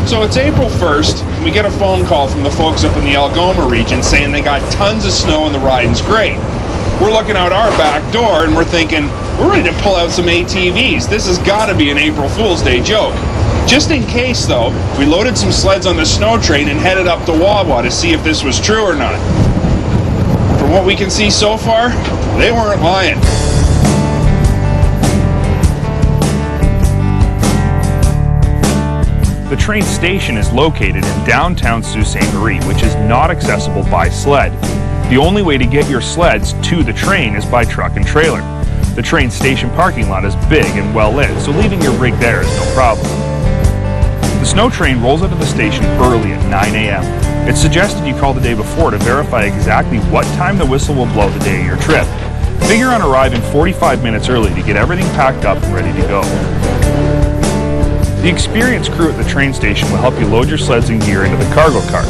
So it's April 1st, and we get a phone call from the folks up in the Algoma region saying they got tons of snow and the riding's great. We're looking out our back door and we're thinking, we're ready to pull out some ATVs. This has got to be an April Fool's Day joke. Just in case, though, we loaded some sleds on the snow train and headed up to Wawa to see if this was true or not. From what we can see so far, they weren't lying. The train station is located in downtown Sault Ste. Marie, which is not accessible by sled. The only way to get your sleds to the train is by truck and trailer. The train station parking lot is big and well lit, so leaving your rig there is no problem. The snow train rolls out of the station early at 9 a.m. It's suggested you call the day before to verify exactly what time the whistle will blow the day of your trip. Figure on arriving 45 minutes early to get everything packed up and ready to go. The experienced crew at the train station will help you load your sleds and gear into the cargo car.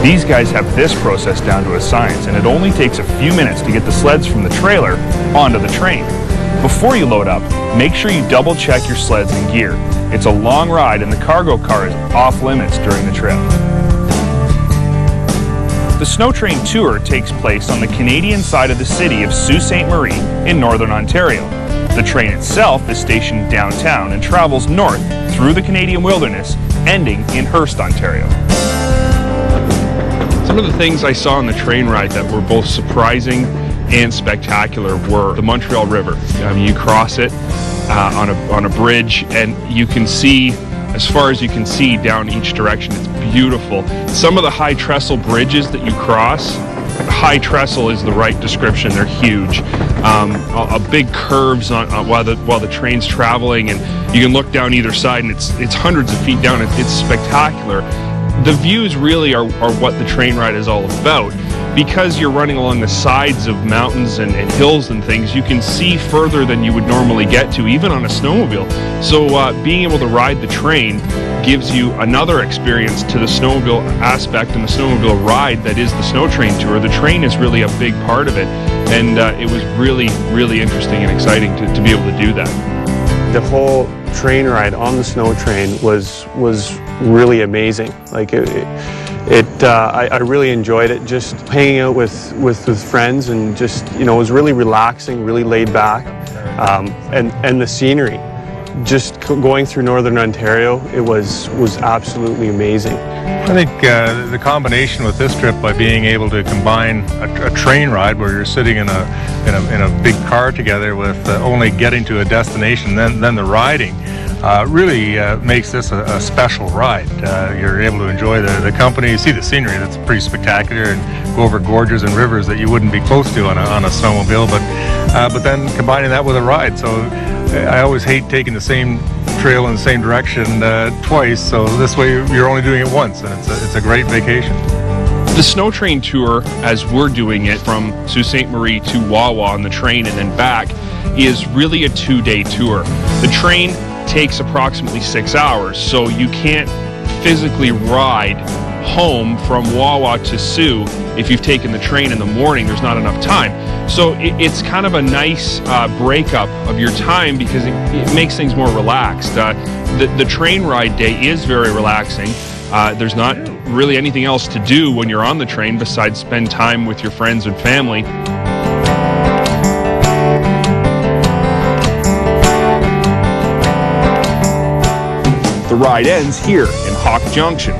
These guys have this process down to a science, and it only takes a few minutes to get the sleds from the trailer onto the train. Before you load up, make sure you double check your sleds and gear. It's a long ride and the cargo car is off limits during the trip. The Snow Train Tour takes place on the Canadian side of the city of Sault Ste. Marie in northern Ontario. The train itself is stationed downtown and travels north through the Canadian wilderness, ending in Hearst, Ontario. Some of the things I saw on the train ride that were both surprising and spectacular were the Montreal River. You cross it on a bridge and you can see, as far as you can see down each direction. It's beautiful. Some of the high trestle bridges that you cross, high trestle is the right description, they're huge. A big curves while the train's traveling, and you can look down either side and it's hundreds of feet down. It's spectacular. The views really are what the train ride is all about. Because you're running along the sides of mountains and hills and things, you can see further than you would normally get to, even on a snowmobile. So being able to ride the train gives you another experience to the snowmobile aspect and the snowmobile ride that is the Snow Train Tour. The train is really a big part of it, and it was really, really interesting and exciting to be able to do that. The whole train ride on the snow train was really amazing. Like I really enjoyed it. Just hanging out with friends and just, you know, it was really relaxing, really laid back, and the scenery. Just going through northern Ontario, it was absolutely amazing. I think the combination with this trip, by being able to combine a train ride where you're sitting in a big car together with only getting to a destination, then the riding, really makes this a special ride. You're able to enjoy the company, see the scenery that's pretty spectacular, and go over gorges and rivers that you wouldn't be close to on a snowmobile, but then combining that with a ride. So I always hate taking the same trail in the same direction twice, so this way you're only doing it once, and it's a great vacation. The Snow Train Tour, as we're doing it from Sault Ste. Marie to Wawa on the train and then back, is really a 2-day tour. The train takes approximately 6 hours, so you can't physically ride home from Wawa to Sioux. If you've taken the train in the morning, there's not enough time. So it's kind of a nice breakup of your time because it makes things more relaxed. The train ride day is very relaxing. There's not really anything else to do when you're on the train besides spend time with your friends and family. The ride ends here in Hawk Junction.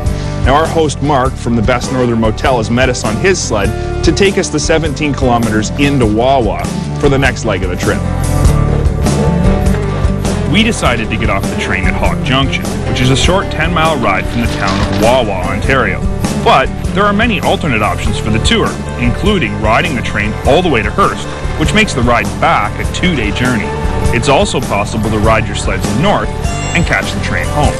Now our host Mark from the Best Northern Motel has met us on his sled to take us the 17 kilometers into Wawa for the next leg of the trip. We decided to get off the train at Hawk Junction, which is a short 10-mile ride from the town of Wawa, Ontario. But there are many alternate options for the tour, including riding the train all the way to Hearst, which makes the ride back a 2-day journey. It's also possible to ride your sleds north and catch the train home.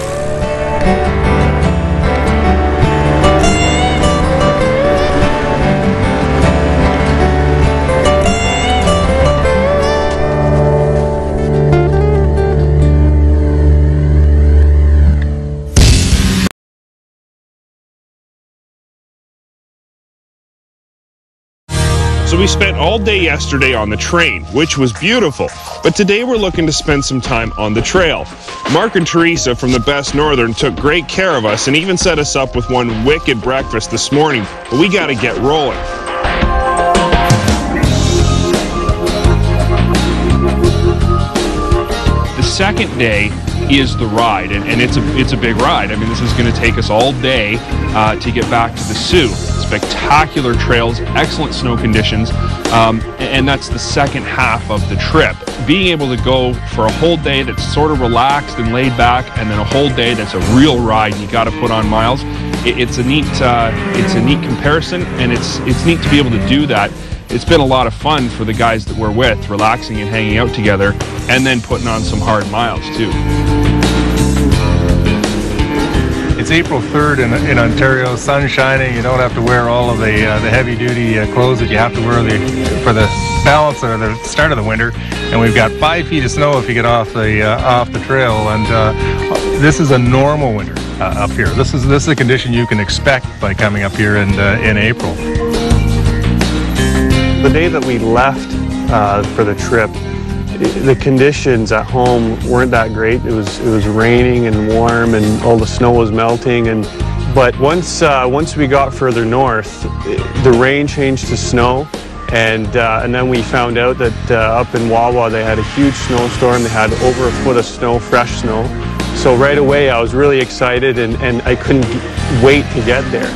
So So we spent all day yesterday on the train, which was beautiful. But today we're looking to spend some time on the trail. Mark and Teresa from the Best Northern took great care of us and even set us up with one wicked breakfast this morning. But we got to get rolling. The second day is the ride, and it's a big ride. I mean, this is going to take us all day to get back to the Soo. Spectacular trails, excellent snow conditions, and that's the second half of the trip. Being able to go for a whole day that's sort of relaxed and laid back, and then a whole day that's a real ride. You got to put on miles. It's a neat comparison, and it's neat to be able to do that. It's been a lot of fun for the guys that we're with, relaxing and hanging out together, and then putting on some hard miles too. It's April 3rd in Ontario, sun shining. You don't have to wear all of the heavy-duty clothes that you have to wear for the balance or the start of the winter. And we've got 5 feet of snow if you get off the trail. And this is a normal winter up here. This is a condition you can expect by coming up here in April. The day that we left for the trip, the conditions at home weren't that great. It was raining and warm, and all the snow was melting. But once we got further north, the rain changed to snow, and then we found out that up in Wawa they had a huge snowstorm. They had over a foot of snow, fresh snow. So right away I was really excited, and I couldn't wait to get there.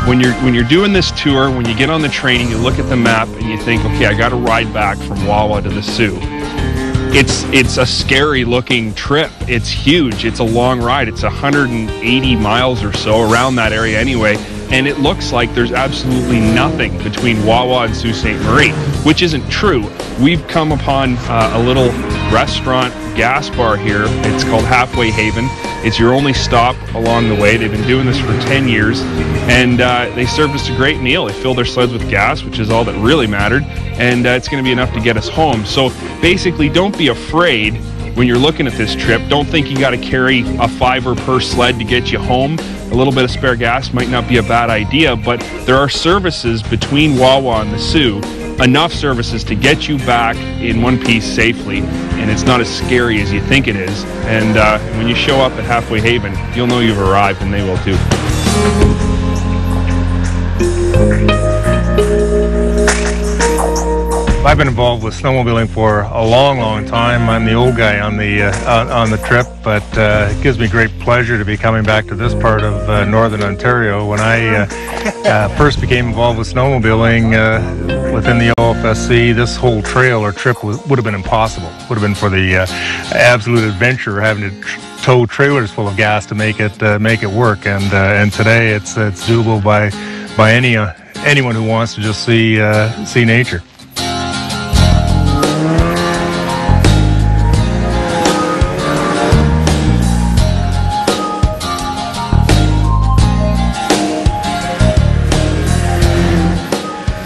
When you're doing this tour, when you get on the train and you look at the map and you think, okay, I got to ride back from Wawa to the Soo. It's a scary looking trip. It's huge. It's a long ride. It's 180 miles or so, around that area anyway. And it looks like there's absolutely nothing between Wawa and Sault Ste. Marie, which isn't true. We've come upon a little restaurant gas bar here. It's called Halfway Haven. It's your only stop along the way. They've been doing this for 10 years, and they served us a great meal. They filled their sleds with gas, which is all that really mattered, and it's going to be enough to get us home. So basically, don't be afraid when you're looking at this trip. Don't think you got to carry a $5 per sled to get you home. A little bit of spare gas might not be a bad idea, but there are services between Wawa and the Soo, enough services to get you back in one piece safely, and it's not as scary as you think it is. And when you show up at Halfway Haven, you'll know you've arrived, and they will too. I've been involved with snowmobiling for a long time. I'm the old guy on the trip, but it gives me great pleasure to be coming back to this part of Northern Ontario. When I first became involved with snowmobiling within the OFSC, this whole trail or trip would have been impossible. Would have been for the absolute adventure, having to tow trailers full of gas to make it work. And today it's doable by anyone who wants to just see nature.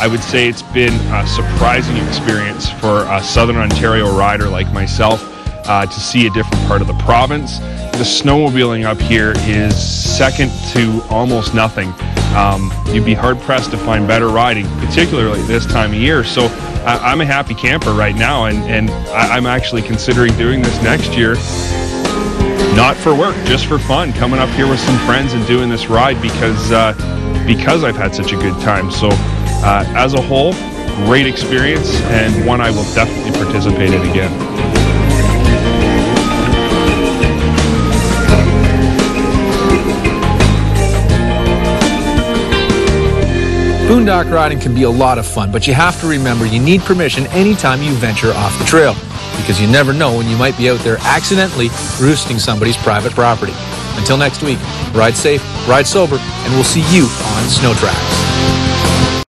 I would say it's been a surprising experience for a Southern Ontario rider like myself to see a different part of the province. The snowmobiling up here is second to almost nothing. You'd be hard-pressed to find better riding, particularly this time of year. So I'm a happy camper right now, and I'm actually considering doing this next year. Not for work, just for fun, coming up here with some friends and doing this ride because I've had such a good time. So as a whole, great experience, and one I will definitely participate in again. Boondock riding can be a lot of fun, but you have to remember you need permission anytime you venture off the trail, because you never know when you might be out there accidentally roosting somebody's private property. Until next week, ride safe, ride sober, and we'll see you on Snow Tracks.